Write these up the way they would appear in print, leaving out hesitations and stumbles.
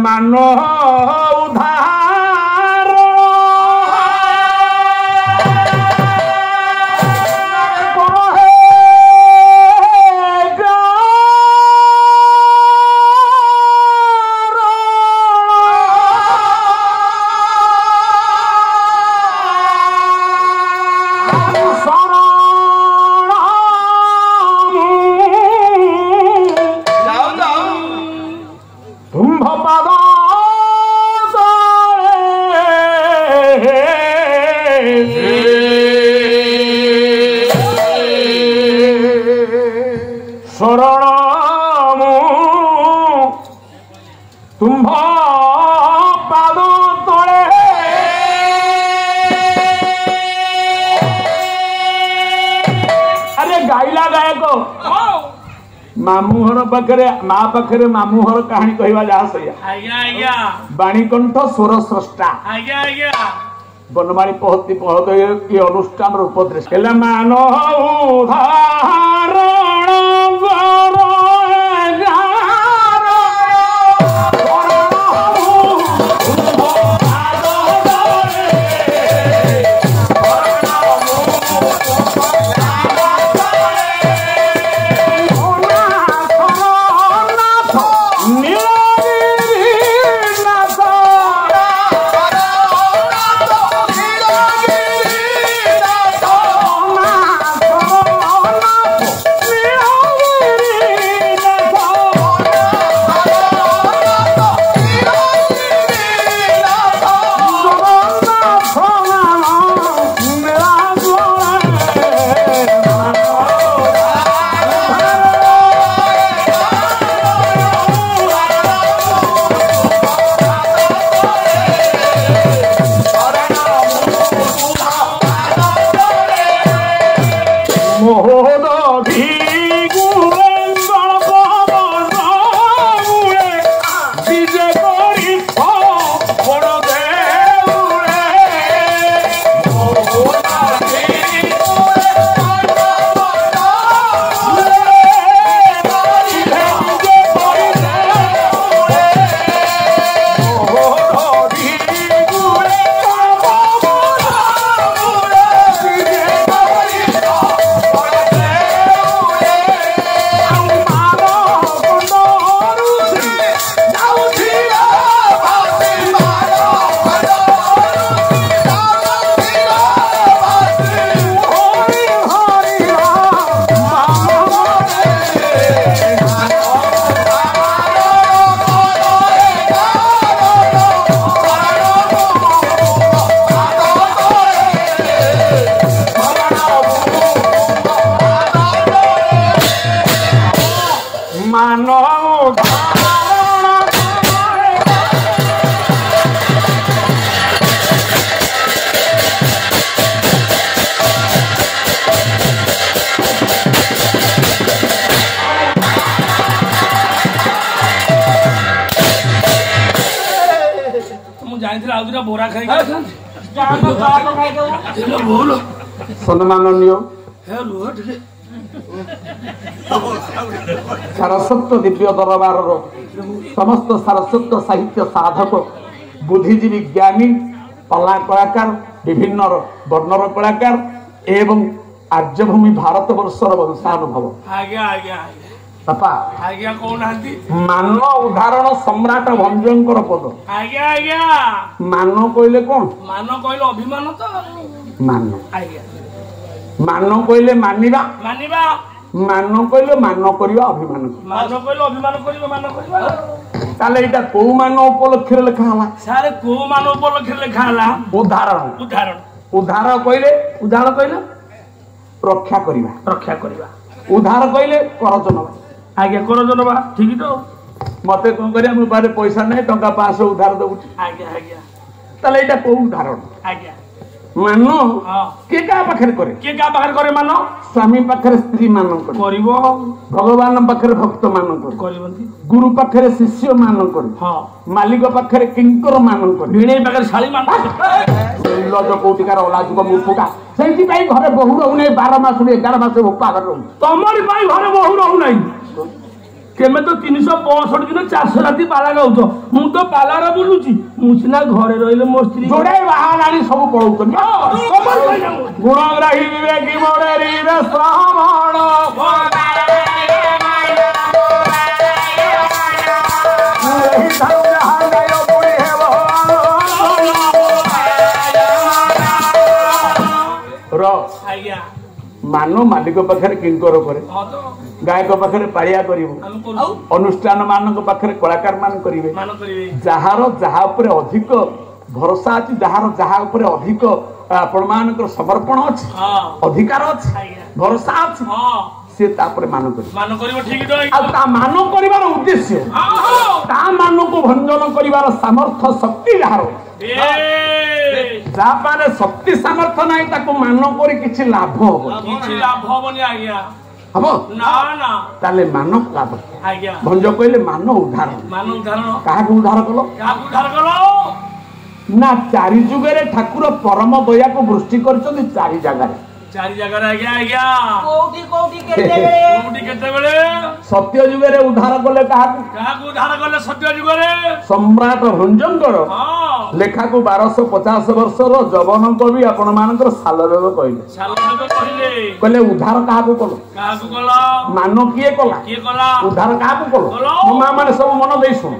मानो उधार तुम्भ पाद तले अरे गाइला गायक मामू घर पाखे माँ पाखे मामू घर कहानी कहवा जहाँ सैया बाणीकंठ स्वर स्रष्टा बनमाणी पहती पहत ये अनुष्ठान उपदेश मान उधारण बोरा सम्माननीय सारस्वत दिव्य दरबार समस्त सारस्वत साहित्य साधक बुद्धिजीवी ज्ञानी पल्ला कलाकार विभिन्न वर्णर कलाकार एवं आर्यभूमि भारत वर्षर वंशानुभव बापा आज्ञा कौन मान उदाहरण सम्राट भंजंकर पद आज्ञा आज्ञा मान कहले कौन मान कहले अभिमान तो मान आज्ञा मान कहले मानिबा मानिबा मान कहले मान करिबा अभिमान मान कहले अभिमान करिबा मान करिबा ताले एटा को मान उपलक्ष्य रे लिखा हला सारे को मान उपलक्ष्य रे लिखा हला उदाहरण उदाहरण उदाहरण कहले रक्षा करिबा उधार कहले करज नबा आज्ञा करज नबा ठीक तो मते कोन करिया मो बारे पैसा नै टंका 500 उधार दउची आज्ञा आज्ञा ताले एटा को उदाहरण आज्ञा मानो के का पाखरे करे मानो स्वामी पाखरे स्त्री मानो करिवो भगवान पाखरे भक्त मानो करिवंती गुरु पाखरे शिष्य मानो हां मालिक पाखरे किंकर मानो भिणे पाखरे शाली मानो लज कोटिकार ओलाज को मुपुका सेंती पाई घरे बहु रहु नै 12 मास 11 मास भोपा कर रहु तमरी पाई घरे बहु रहु नै तेमे तो 365 दिन 400 राति पाला गाउछ मु तो पालार बुलुची मु सिना घरे रहिले मो स्त्री जोड़े बाहानानी सब पळौतन गुणग्राही विवेकी मोरे रीर श्रावण मान मालिक पाखे किंकर करे गायक पाखे पाड़िया कर अनुष्ठान मान पाखे कलाकार मान करेंगे जार जहा अधिक भरोसा अच्छी जार जहा अधिक आपण मान समर्पण अच्छी अधिकार अच्छी भरोसा अच्छी से मान मान कर उद्देश्य मान को भंजन कर सामर्थ्य शक्ति जार जापाने शक्ति सामर्थ्य नहीं ताको मान कर किछि लाभ हम ताले मान लाभ भंज कहले मान उद्धार क्या उद्धार कल ना चारि जुगरे ठाकुर परम दया को वृष्टि कर चारि जगह सत्य जुगे उद्धार कले उद्धार कले सत्य जुगे सम्राट भंजंकर लेखा को 1250 वर्षर जवन कवि आपण मानकर सालवेग कहले उद्धार क्या कल मान किए कला उद्धार क्या कल माँ मैंने सब मन दे शुण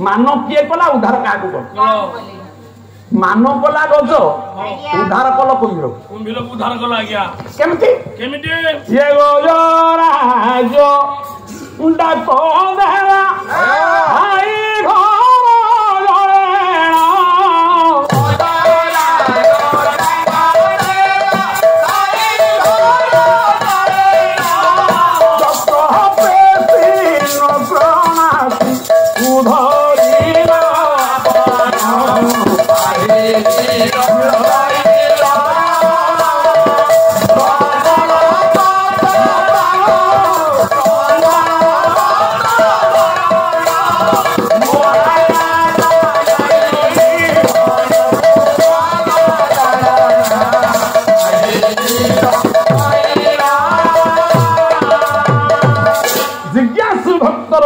मान किए कला उद्धार क्या कल मान कला गज उद्धार कल कुंभीर उद्धार कल आज्ञा केमिति ये गजराज डाक देला आई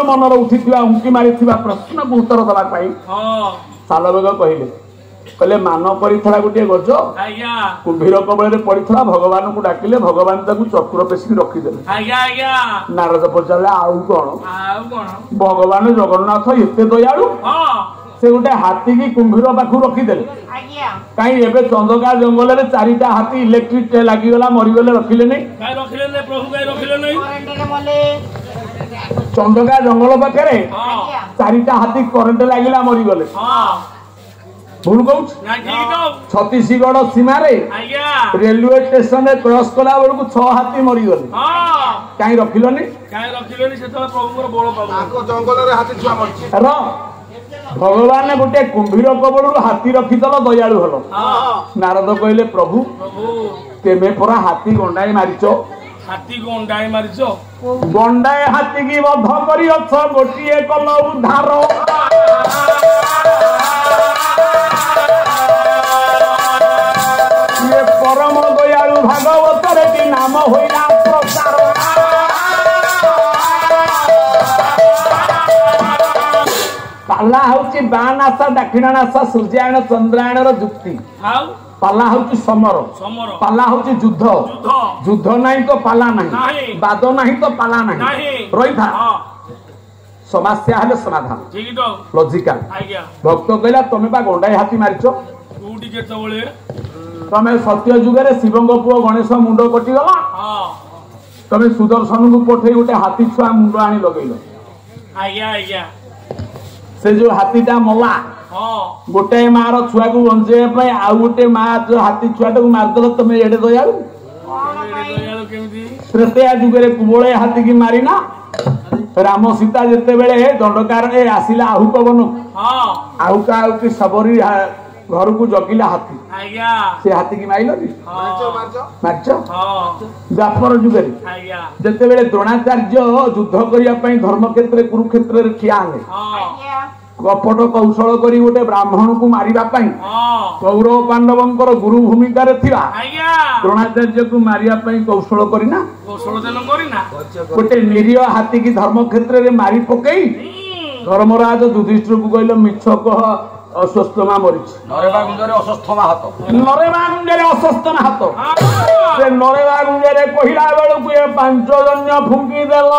मनर उठी उंकी मारी प्रश्न को उत्तर दवाई सालवेग कहले मान कर गोटे गज कुंभीर कबल पड़ा भगवान को डाकिले भगवान चक्र पेशी रखीदे नारद पचारे आउ कौन भगवान जगन्नाथ एत दयालु से गोटे हाथी की कुंभीर पाखु रखीदे कहीं एवं चंदका जंगल में 4टा हाथी इलेक्ट्रिक लगिगला मरीगले रखिले चंदका जंगल पाखे 4टा हाथी करंट लगिला मरीगले भूल कहूँ छत्तीसगढ़ सीमार रेलवे स्टेशन क्रॉस कला बेलू 6 हाथी मरीगले कहीं रखिलनि भगवान गोटे कुंभीर कबल हाथी रखीदल दयालु हल नारद कहले प्रभु तेमे परा हाथी गंडाई मारिच गंडाए हाथी की बध कर गोटे कल उद्धार ये परम दयालु भागवत की नाम होइला प्रचार पाला हूँ बानाशा दक्षिणानाशा सूर्यायन चंद्रायण जुक्ति पाला हूँ समर पाला हूँ युद्ध युद्ध नहीं तो पाला नहीं बाद नहीं तो पाला नहीं रही था समस्या हेले समाधान लॉजिकल भक्त कहला तुम्हें बा गंडाई हाथी मारिच तमें सत्य जुगे शिवंग पुओ गणेश मुंड कटिगला तमें सुदर्शन को पठे गोटे हाथी छुआ मुंड आनी लगेल से जो हाथीटा मला गोटे मार छुआ को बंचे आउ गोटे माँ जो हाथी छुआटा को मारदेल तुम एडे दयालु त्रेतया जुगे कुबले हाथी की मारिना राम सीता जिते बेले दंडकार आसिला आहुक बन आहुका आहुकी सबरी घर को जगिला हाथी से हाथी की माइल मार्च द्वापर जुगे जिते बेले द्रोणाचार्य युद्ध करने धर्म क्षेत्र कुरुक्षेत्र ठिया हेले कपट कौशल करी गोटे ब्राह्मण को मारिबा पई कौरव पांडवंकर गुरु भूमिका रे थिबा द्रोणाचार्य को मारिबा पई कौशल करिना गोटे निरीह हाथी की धर्म क्षेत्र रे मारी पकई धर्मराज युधिष्ठिर को कहले मिछ कह अस्वस्थमा मरिछ नरेबा गुंजरे अस्वस्थमा हात से नरेबा गुंजरे कहिला बेलू 5 जन्य फुंकी देल